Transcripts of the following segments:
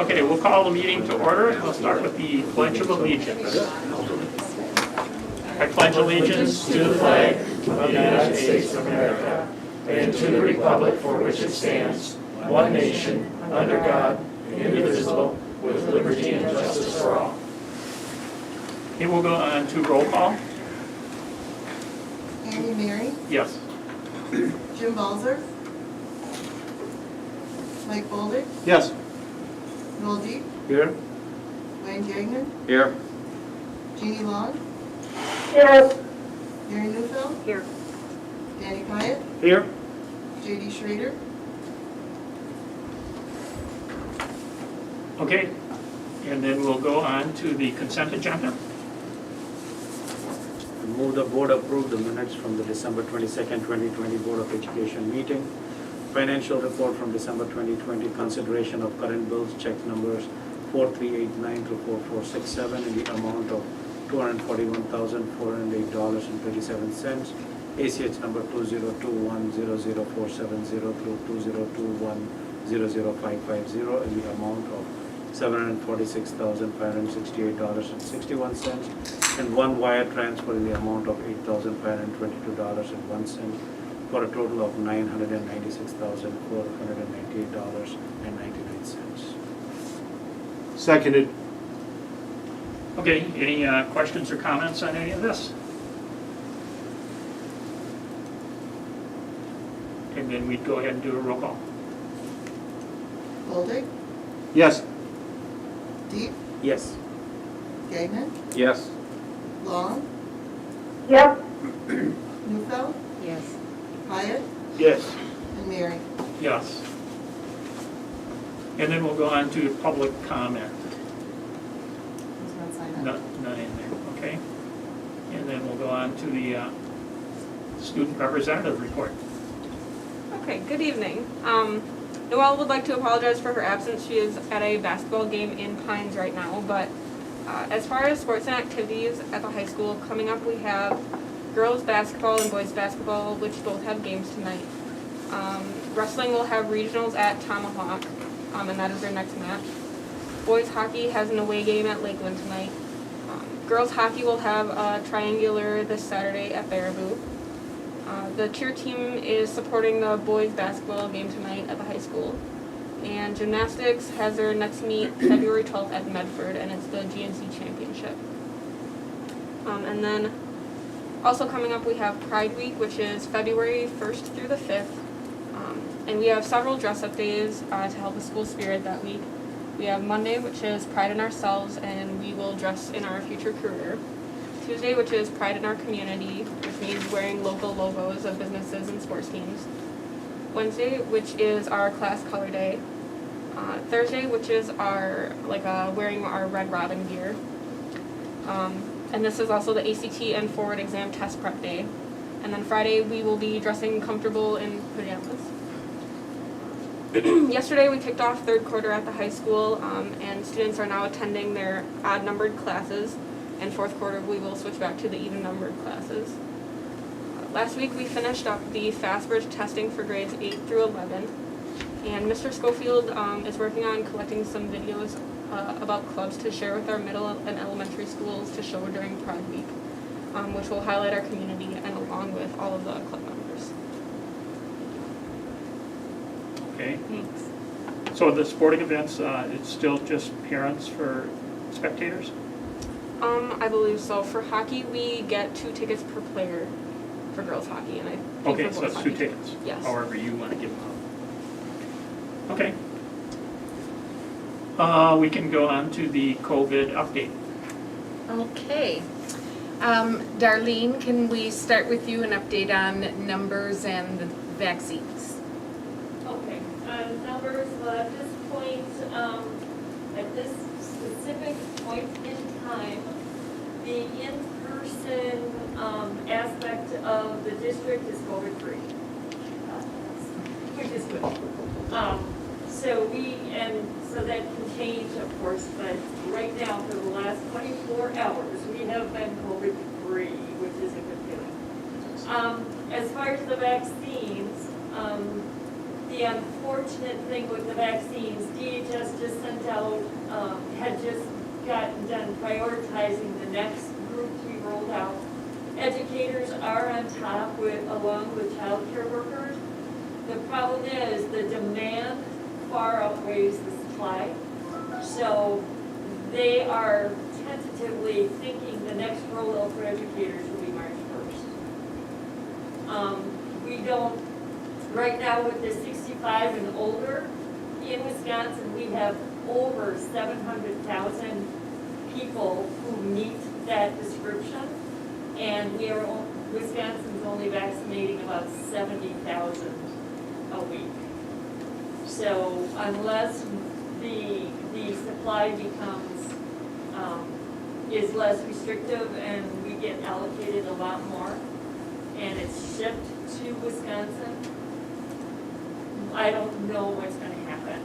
Okay, we'll call the meeting to order. We'll start with the Pledge of Allegiance. I pledge allegiance to the flag of the United States of America and to the republic for which it stands, one nation, under God, indivisible, with liberty and justice for all. Okay, we'll go on to roll call. Andy Mary, Yes. Jim Balzer, Mike Boldick, Yes. Noel Deep, Here. Wayne Gagnon, Here. Jeannie Long, Yes. Mary Newfeld, Here. Danny Pyatt, Here. J.D. Schrader, Okay, and then we'll go on to the consent agenda. Move the board approve the minutes from the December 22nd, 2020 Board of Education meeting. Financial report from December 2020, consideration of current bills, check numbers 4389 to 4467 in the amount of $241,408.37. ACH number 2021004700 through 2021005550 in the amount of $746,568.61, and one wire transfer in the amount of $8,522.01 for a total of $996,498.99. Seconded. Okay, any questions or comments on any of this? And then we'd go ahead and do a roll call. Boldick, Yes. Deep, Yes. Gagnon, Yes. Long, Yep. Newfeld, Yes. Pyatt, Yes. and Mary. Yes. And then we'll go on to public comment. Who's not signed up? None in there, okay? And then we'll go on to the student representative report. Okay, good evening. Noelle would like to apologize for her absence. She is at a basketball game in Pines right now, but as far as sports and activities at the high school, coming up we have girls basketball and boys basketball, which both have games tonight. Wrestling will have regionals at Tomahawk, and that is their next match. Boys hockey has an away game at Lakeland tonight. Girls hockey will have a triangular this Saturday at Baraboo. The cheer team is supporting the boys basketball game tonight at the high school. And gymnastics has their next meet February 12th at Medford, and it's the GNC Championship. And then also coming up we have Pride Week, which is February 1st through the 5th. And we have several dress-up days to help the school spirit that week. We have Monday, which is Pride in Ourselves, and we will dress in our future career. Tuesday, which is Pride in Our Community, which means wearing local logos of businesses and sports teams. Wednesday, which is our class color day. Thursday, which is our wearing our Red Robin gear. And this is also the ACT and forward exam test prep day. And then Friday, we will be dressing comfortable in pajamas. Yesterday, we kicked off third quarter at the high school, and students are now attending their odd-numbered classes. And fourth quarter, we will switch back to the even-numbered classes. Last week, we finished up the FastBridge testing for grades 8 through 11. And Mr. Schofield is working on collecting some videos about clubs to share with our middle and elementary schools to show during Pride Week, which will highlight our community and along with all of the club members. Okay, Thanks. so the sporting events, it's still just parents for spectators? I believe so. For hockey, we get 2 tickets per player for girls hockey, and I think Okay, for so boys that's 2 hockey. tickets? Yes. However you want to give them out. Okay. We can go on to the COVID update. Okay. Darlene, can we start with you an update on numbers and the vaccines? Okay, numbers, at this point, at this specific point in time, the in-person aspect of the district is COVID-free, which is good. So that can change, of course, but right now, for the last 24 hours, we have been COVID-free, which is a good feeling. As far as the vaccines, the unfortunate thing with the vaccines, DHS just sent out, had just gotten done prioritizing the next group to be rolled out. Educators are on top along with child care workers. The problem is the demand far outweighs the supply. So they are tentatively thinking the next rollout for educators will be March 1st. We don't, right now with the 65 and older, in Wisconsin, we have over 700,000 people who meet that description. And Wisconsin's only vaccinating about 70,000 a week. So unless the supply becomes, is less restrictive and we get allocated a lot more and it's shipped to Wisconsin, I don't know what's gonna happen.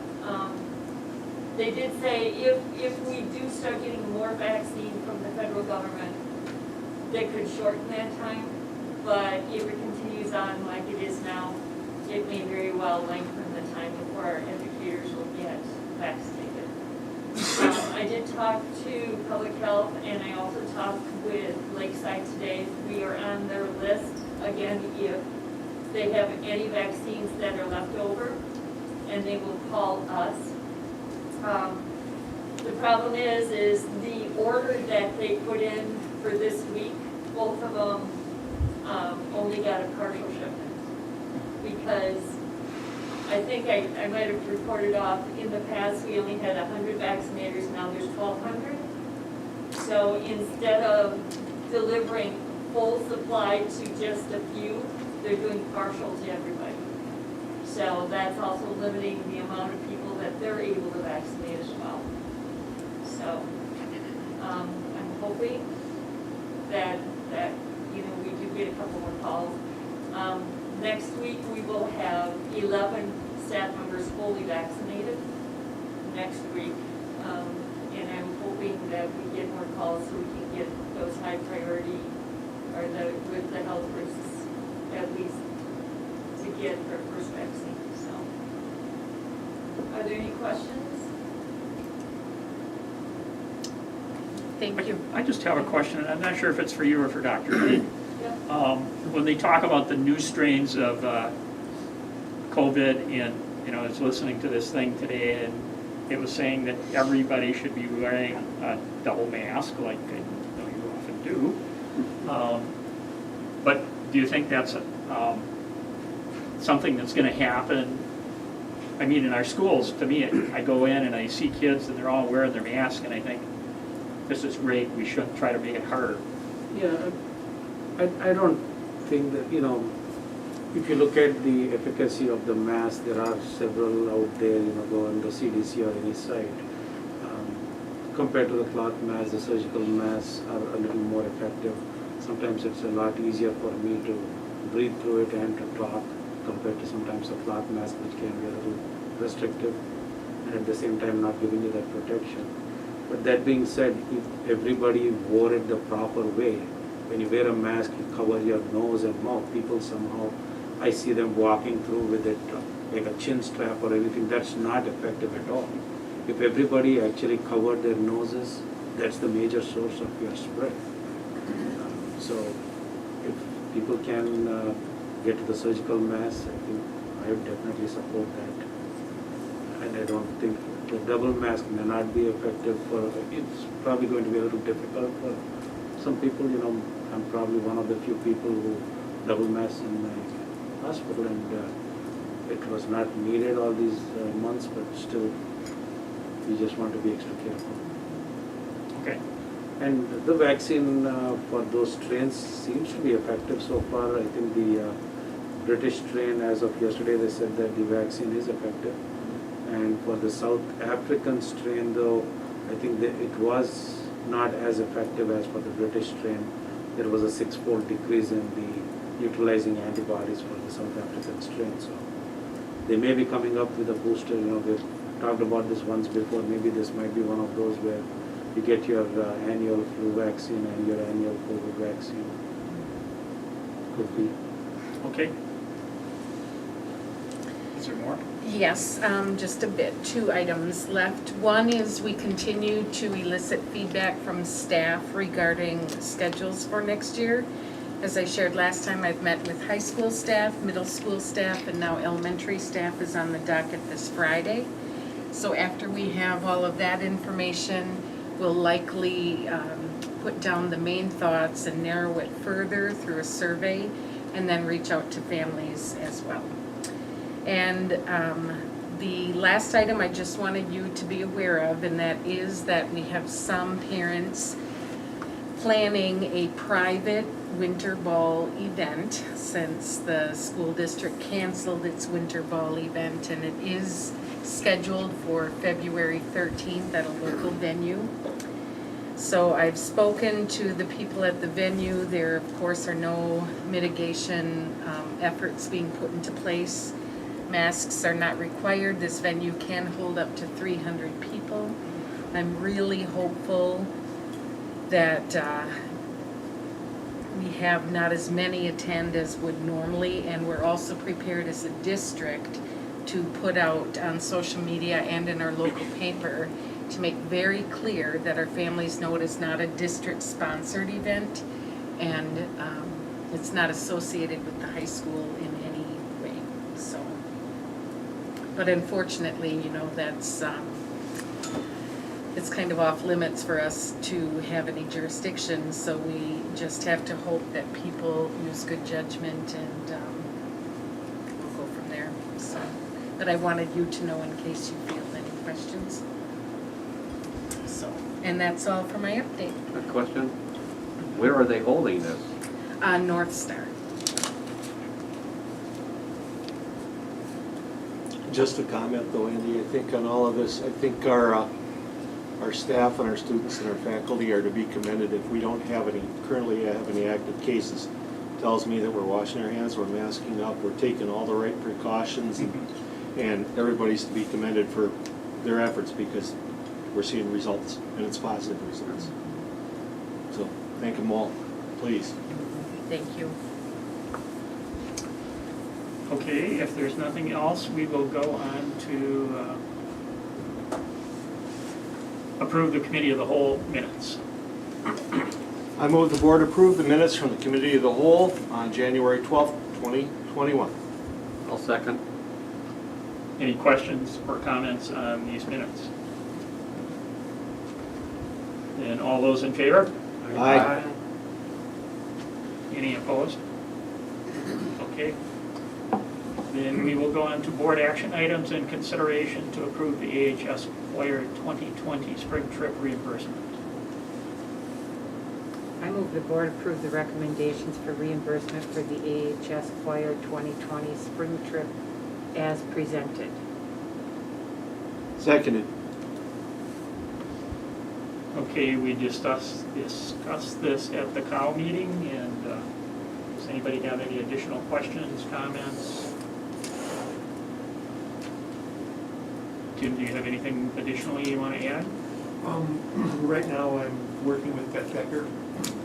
They did say if we do start getting more vaccine from the federal government, they could shorten that time, but if it continues on like it is now, it may very well lengthen the time before our educators will get vaccinated. I did talk to Public Health and I also talked with Lakeside today. We are on their list, again, if they have any vaccines that are left over, and they will call us. The problem is the order that they put in for this week, both of them only got a partial shipment. Because I think I might have reported off, in the past, we only had 100 vaccinators, now there's 1,200. So instead of delivering full supply to just a few, they're doing partial to everybody. So that's also limiting the amount of people that they're able to vaccinate as well. So I'm hoping that we do get a couple more calls. Next week, we will have 11 staff members fully vaccinated next week. And I'm hoping that we get more calls so we can get those high priority, or with the health risks, at least to get their first vaccine, so. Are there any questions? Thank you. I just have a question, and I'm not sure if it's for you or for Dr. Lee. Yeah. When they talk about the new strains of COVID, and I was listening to this thing today, and it was saying that everybody should be wearing a double mask, like I know you often do. But do you think that's something that's going to happen? I mean, in our schools, to me, I go in and I see kids and they're all wearing their masks, and I think, this is great, we shouldn't try to make it harder. Yeah, I don't think that, if you look at the efficacy of the mask, there are several out there, go on the CDC or any site. Compared to the cloth mask, the surgical masks are a little more effective. Sometimes it's a lot easier for me to breathe through it and to talk, compared to sometimes a cloth mask which can be a little restrictive and at the same time not giving you that protection. But that being said, if everybody wore it the proper way, when you wear a mask, you cover your nose and mouth. People somehow, I see them walking through with it like a chin strap or anything. That's not effective at all. If everybody actually covered their noses, that's the major source of your spread. So if people can get to the surgical mask, I think I would definitely support that. And I don't think the double mask may not be effective it's probably going to be a little difficult for some people. I'm probably one of the few people who double mask in my hospital, and it was not needed all these months, but still, we just want to be extra careful. Okay. And the vaccine for those strains seems to be effective so far. I think the British strain, as of yesterday, they said that the vaccine is effective. And for the South African strain, though, I think that it was not as effective as for the British strain. There was a 6-fold decrease in the neutralizing antibodies for the South African strain. So they may be coming up with a booster. We've talked about this once before. Maybe this might be one of those where you get your annual flu vaccine and your annual COVID vaccine. Could be. Okay. Is there more? Yes, just a bit, 2 items left. One is we continue to elicit feedback from staff regarding schedules for next year. As I shared last time, I've met with high school staff, middle school staff, and now elementary staff is on the docket this Friday. So after we have all of that information, we'll likely put down the main thoughts and narrow it further through a survey, and then reach out to families as well. And the last item I just wanted you to be aware of, and that is that we have some parents planning a private winter ball event since the school district canceled its winter ball event, and it is scheduled for February 13th at a local venue. So I've spoken to the people at the venue. There, of course, are no mitigation efforts being put into place. Masks are not required. This venue can hold up to 300 people. I'm really hopeful that we have not as many attend as would normally, and we're also prepared as a district to put out on social media and in our local paper to make very clear that our families know it is not a district-sponsored event, and it's not associated with the high school in any way. So, but unfortunately, you know, that's it's kind of off limits for us to have any jurisdiction. So we just have to hope that people use good judgment, and we'll go from there. So, but I wanted you to know in case you feel any questions. So, and that's all for my update. A question? Where are they holding this? North Star. Just a comment though, Andy, I think on all of this, I think our staff and our students and our faculty are to be commended. If we don't currently have any active cases, it tells me that we're washing our hands, we're masking up, we're taking all the right precautions, and everybody's to be commended for their efforts, because we're seeing results, and it's positive results. So thank them all, please. Thank you. Okay, if there's nothing else, we will go on to approve the committee of the whole minutes. I move the board approve the minutes from the committee of the whole on January 12th, 2021. I'll second. Any questions or comments on these minutes? And all those in favor? Aye. Any opposed? Okay. Then we will go on to board action items and consideration to approve the AHS Choir 2020 spring trip reimbursement. I move the board approve the recommendations for reimbursement for the AHS Choir 2020 spring trip as presented. Seconded. Okay, we discussed this at the COW meeting, and does anybody have any additional questions, comments? Tim, do you have anything additionally you want to add? Right now, I'm working with Beth Becker,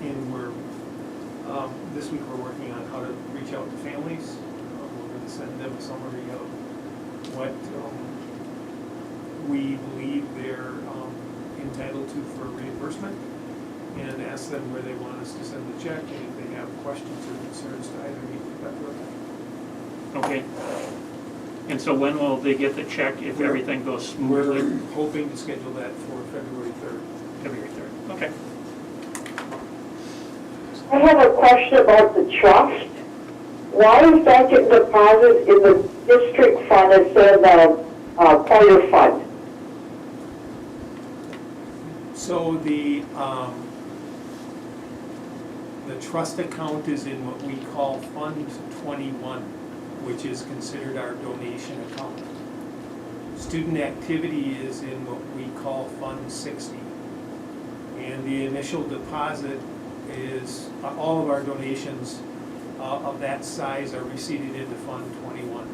and this week we're working on how to reach out to families. We're going to send them a summary of what we believe they're entitled to for reimbursement, and ask them where they want us to send the check, and if they have questions or concerns to either meet with Beth or I. Okay. And so when will they get the check if everything goes smoothly? We're hoping to schedule that for February 3rd. February 3rd. Okay. I have a question about the trust. Why is that getting deposited in the district fund instead of the choir fund? So the trust account is in what we call Fund 21, which is considered our donation account. Student activity is in what we call Fund 60. And the initial deposit is, all of our donations of that size are receipted into Fund 21.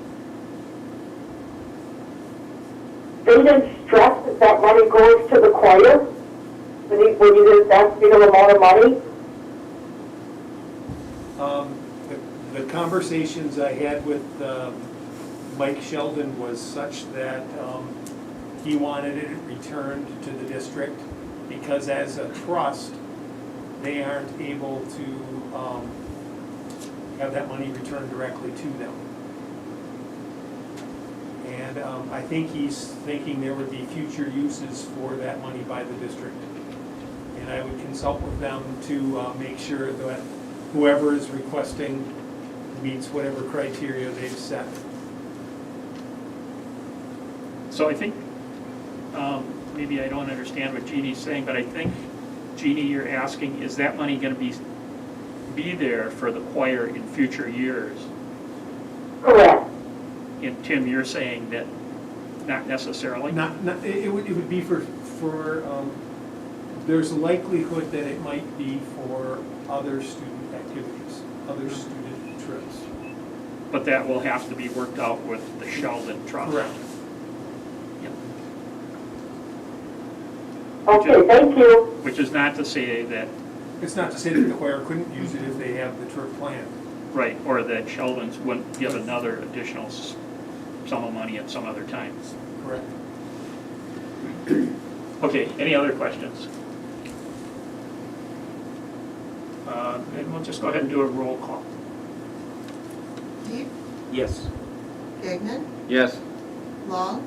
They didn't stress that that money goes to the choir when you get that big of an amount of money? The conversations I had with Mike Sheldon was such that he wanted it returned to the district because as a trust, they aren't able to have that money returned directly to them. And I think he's thinking there would be future uses for that money by the district. And I would consult with them to make sure that whoever is requesting meets whatever criteria they've set. So I think, maybe I don't understand what Jeannie's saying, but I think, Jeannie, you're asking, is that money gonna be there for the choir in future years? Correct. And Tim, you're saying that not necessarily? It would be for there's a likelihood that it might be for other student activities, other student trips. But that will have to be worked out with the Sheldon Trust. Correct. Okay, thank you. Which is not to say that, It's not to say that the choir couldn't use it if they have the trip planned. right, or that Sheldon's wouldn't give another additional sum of money at some other time. Correct. Okay, any other questions? Then we'll just go ahead and do a roll call. Deep, Yes. Gagnon, Yes. Long,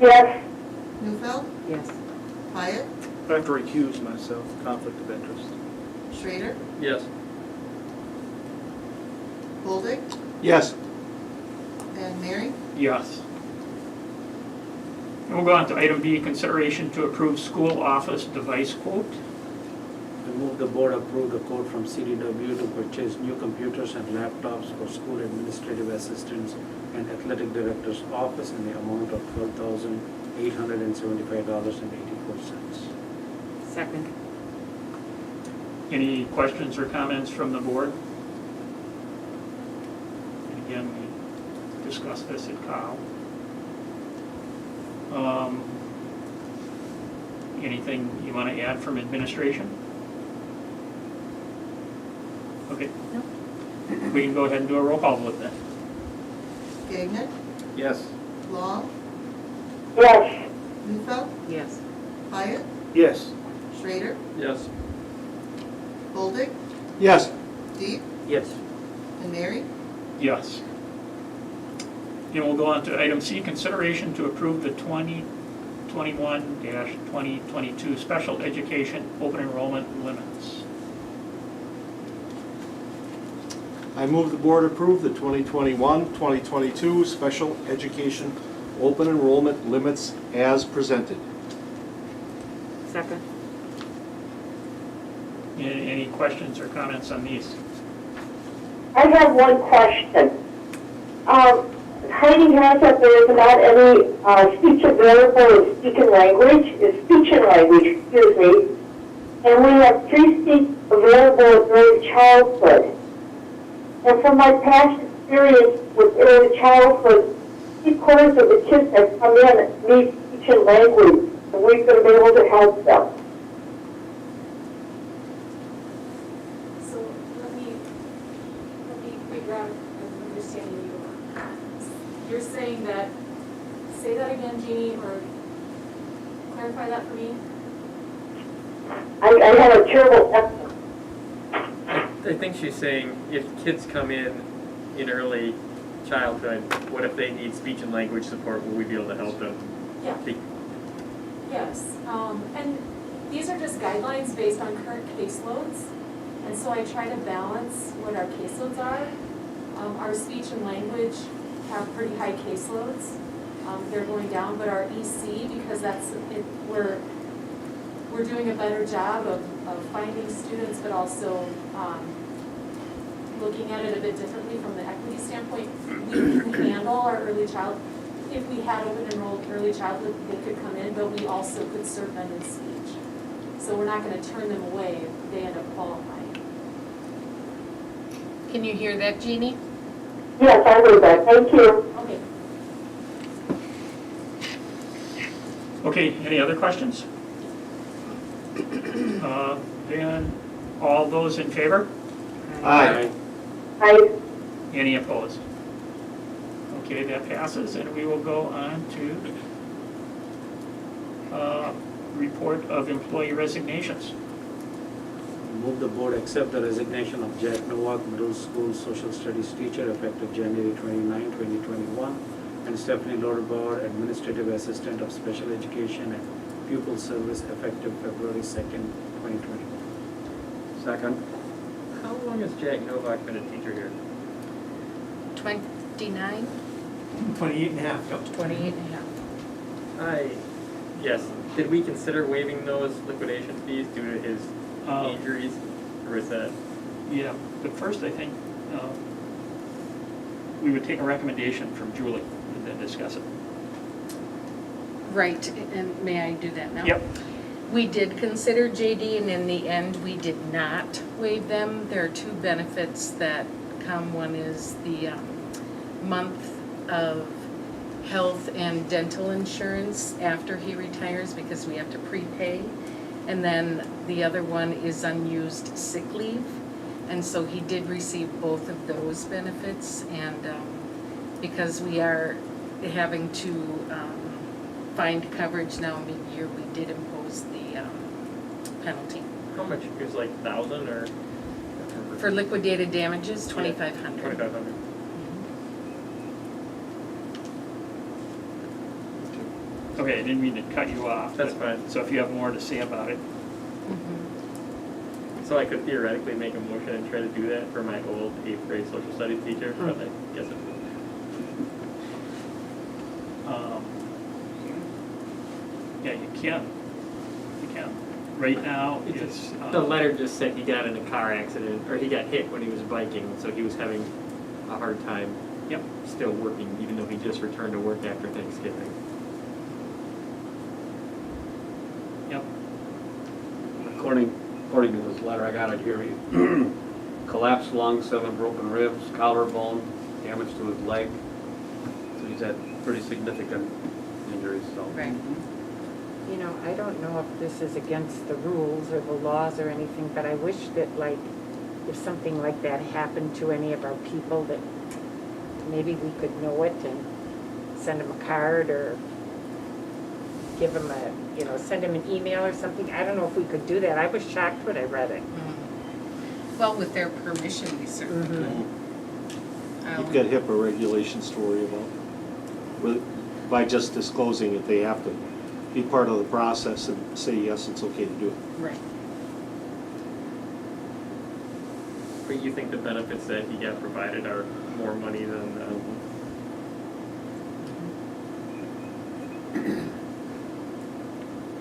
Yes, Newfeld, Yes. Hyatt, I have to recuse myself, conflict of interest. Schrader, Yes. Boldig, Yes. and Mary. Yes. And we'll go on to item B, consideration to approve school office device quote. I move the board approve the quote from CDW to purchase new computers and laptops for school administrative assistants and athletic director's office in the amount of $12,875.84. Second. Any questions or comments from the board? And again, we discussed this at COW. Anything you want to add from administration? Okay. No. We can go ahead and do a roll call vote then. Gagnon, Yes. Long, yes, Newfeld, Yes. Hyatt, Yes. Schrader, Yes. Boldig, Yes. Deep, Yes. and Mary. Yes. And we'll go on to item C, consideration to approve the 2021-2022 special education open enrollment limits. I move the board approve the 2021-2022 special education open enrollment limits as presented. Second. Any questions or comments on these? I have one question. Heidi has that there is not any speech available in speech and language, excuse me, and we have 3 seats available in early childhood. And from my past experience with early childhood, 3/4 of the kids that come in need speech and language, and we're going to be able to help them. So let me figure out if I'm understanding you. You're saying that, say that again, Jeannie, or clarify that for me? I have a terrible accent. I think she's saying if kids come in early childhood, what if they need speech and language support, will we be able to help them? Yeah. Yes, and these are just guidelines based on current caseloads, and so I try to balance what our caseloads are. Our speech and language have pretty high caseloads. They're going down, but our EC, because we're doing a better job of finding students, but also looking at it a bit differently from the equity standpoint. We can handle our early child. If we had open enrolled early childhood, they could come in, but we also could serve them in speech. So we're not going to turn them away if they end up qualifying. Can you hear that, Jeannie? Yes, I heard that. Thank you. Okay. Okay, any other questions? Then, all those in favor? Aye. I Any opposed? Okay, that passes, and we will go on to report of employee resignations. Move the board accept the resignation of Jack Nowak, middle school social studies teacher, effective January 29, 2021, and Stephanie Loderbauer, administrative assistant of special education and pupil service, effective February 2nd, 2021. Second. How long has Jack Novak been a teacher here? 29, 28 and a half, yep. 28 and a half. Yes, did we consider waiving those liquidation fees due to his injuries, or is that? Yeah, but first, I think we would take a recommendation from Julie and then discuss it. Right, and may I do that now? Yep. We did consider JD, and in the end, we did not waive them. There are two benefits that come. One is the month of health and dental insurance after he retires, because we have to prepay. And then the other one is unused sick leave. And so he did receive both of those benefits, and because we are having to find coverage now mid-year, we did impose the penalty. How much, it was like 1,000 or? For liquidated damages, 2,500. 2,500. Okay, I didn't mean to cut you off. That's but- fine. So if you have more to say about it. So I could theoretically make a motion and try to do that for my old 8th grade social studies teacher, but I guess it. Yeah, you can. You can. Right now, it's. The letter just said he got in a car accident, or he got hit when he was biking, so he was having a hard time. Yep. Still working, even though he just returned to work after Thanksgiving. Yep. According to this letter, I got it here, he collapsed lung, 7 broken ribs, collarbone, damage to his leg. So he's had pretty significant injuries, so. Right. You know, I don't know if this is against the rules or the laws or anything, but I wish that, like, if something like that happened to any of our people, that maybe we could know it and send them a card or give them send them an email or something. I don't know if we could do that. I was shocked when I read it. Well, with their permission, we certainly could. You've got HIPAA regulations to worry about. By just disclosing it, they have to be part of the process and say, yes, it's okay to do it. Right. But you think the benefits that he got provided are more money than,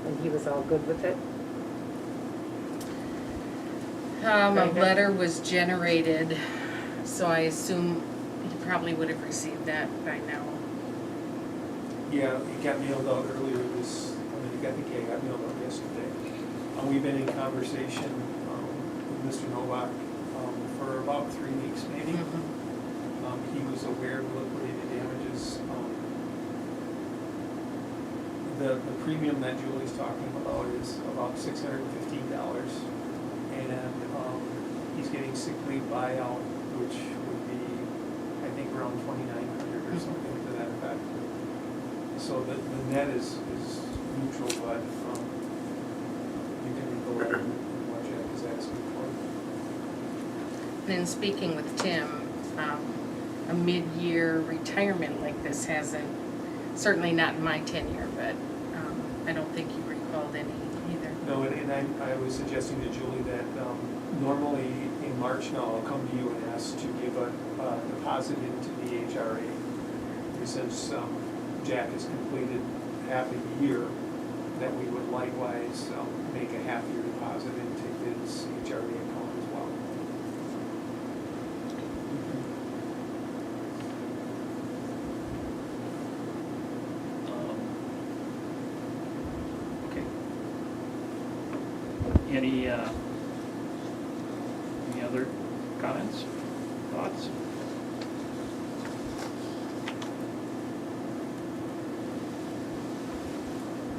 And he was all good with it. A letter was generated, so I assume he probably would have received that by now. Yeah, it got mailed out earlier it got mailed out yesterday. We've been in conversation with Mr. Novak for about 3 weeks maybe. He was aware of liquidated damages. The premium that Julie's talking about is about $615, and he's getting sick leave buyout, which would be, I think, around $2,900 or something to that effect. So the net is neutral, but you can go ahead and what Jack is asking for. And in speaking with Tim, a mid-year retirement like this hasn't, certainly not in my tenure, but I don't think he recalled any either. No, and I was suggesting to Julie that normally in March now, I'll come to you and ask to give a deposit into the HRA. And since Jack has completed half a year, that we would likewise make a half-year deposit into his HRA account as well. Okay. Any other comments, thoughts?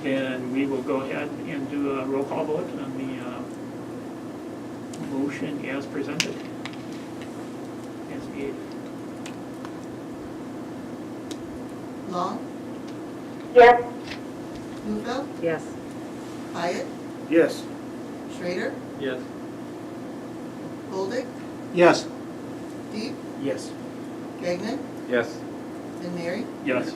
Then we will go ahead and do a roll call vote on the motion as presented, as made. Long, yes, Newfeld, Yes. Hyatt, Yes. Schrader, Yes. Bolduc, Yes. Deep, Yes. Gagnon, Yes. and Mary. Yes.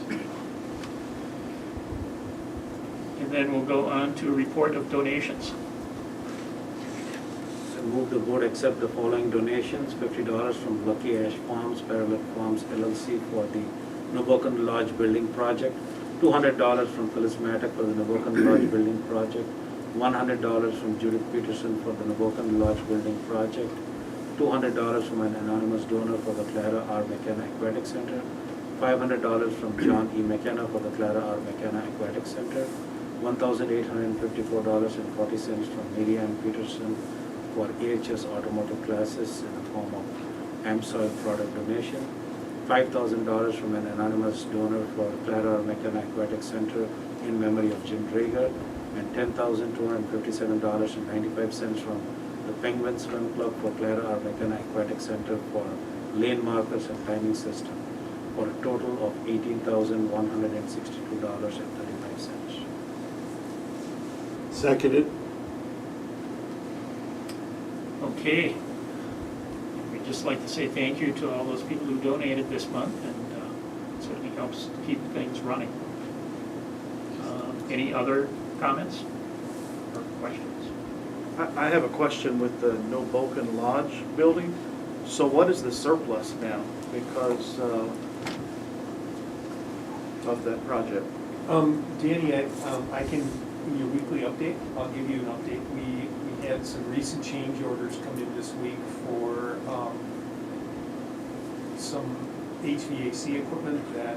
And then we'll go on to a report of donations. I move the board accept the following donations: $50 from Lucky Ash Farms, Parallel Farms LLC for the Nebokan Lodge Building Project, $200 from Charismatic for the Nebokan Lodge Building Project, $100 from Judith Peterson for the Nebokan Lodge Building Project, $200 from an anonymous donor for the Clara R. McKenna Aquatic Center, $500 from John E. McKenna for the Clara R. McKenna Aquatic Center, $1,854.40 from Miriam Peterson for AHS automotive classes in the form of AmSoil product donation, $5,000 from an anonymous donor for Clara R. McKenna Aquatic Center in memory of Jim Drager, and $10,257.95 from the Penguin Swim Club for Clara R. McKenna Aquatic Center for lane markers and timing system, for a total of $18,162.35. Seconded. Okay. We'd just like to say thank you to all those people who donated this month, and certainly helps to keep things running. Any other comments or questions? I have a question with the Nebokan Lodge building. So what is the surplus now because of that project? Danny, I can, in your weekly update, I'll give you an update. We had some recent change orders come in this week for some HVAC equipment that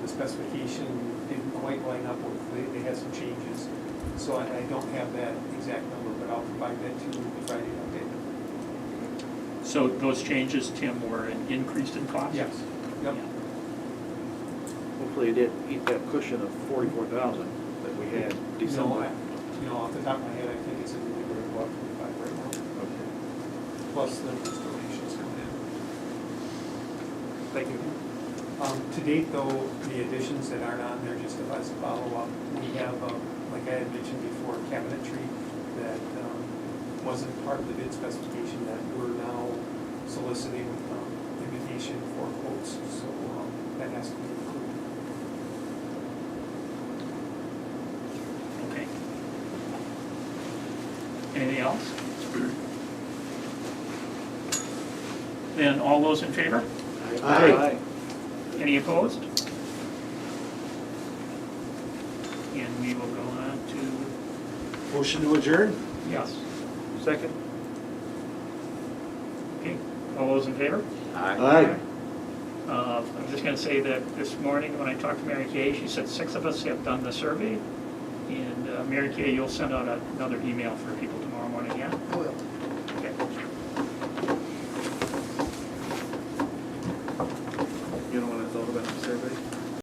the specification didn't quite line up with. They had some changes. So I don't have that exact number, but I'll provide that to you in the Friday update. So those changes, Tim, were increased in cost? Yes. Yep. Hopefully it didn't eat that cushion of 44,000 that we had December. No, off the top of my head, I think it's in the neighborhood of about 25 right now. Okay. Plus the donations coming in. Thank you. To date, though, the additions that aren't on there, just as a follow-up, we have, like I had mentioned before, cabinetry that wasn't part of the bid specification that we're now soliciting invitation for quotes, so that has to be included. Okay. Anything else? Then all those in favor? Aye. Any opposed? And we will go on to, Motion to adjourn? yes. Second? Okay, all those in favor? Aye. I'm just going to say that this morning when I talked to Mary Kay, she said 6 of us have done the survey. And Mary Kay, you'll send out another email for people tomorrow morning, yeah? I will.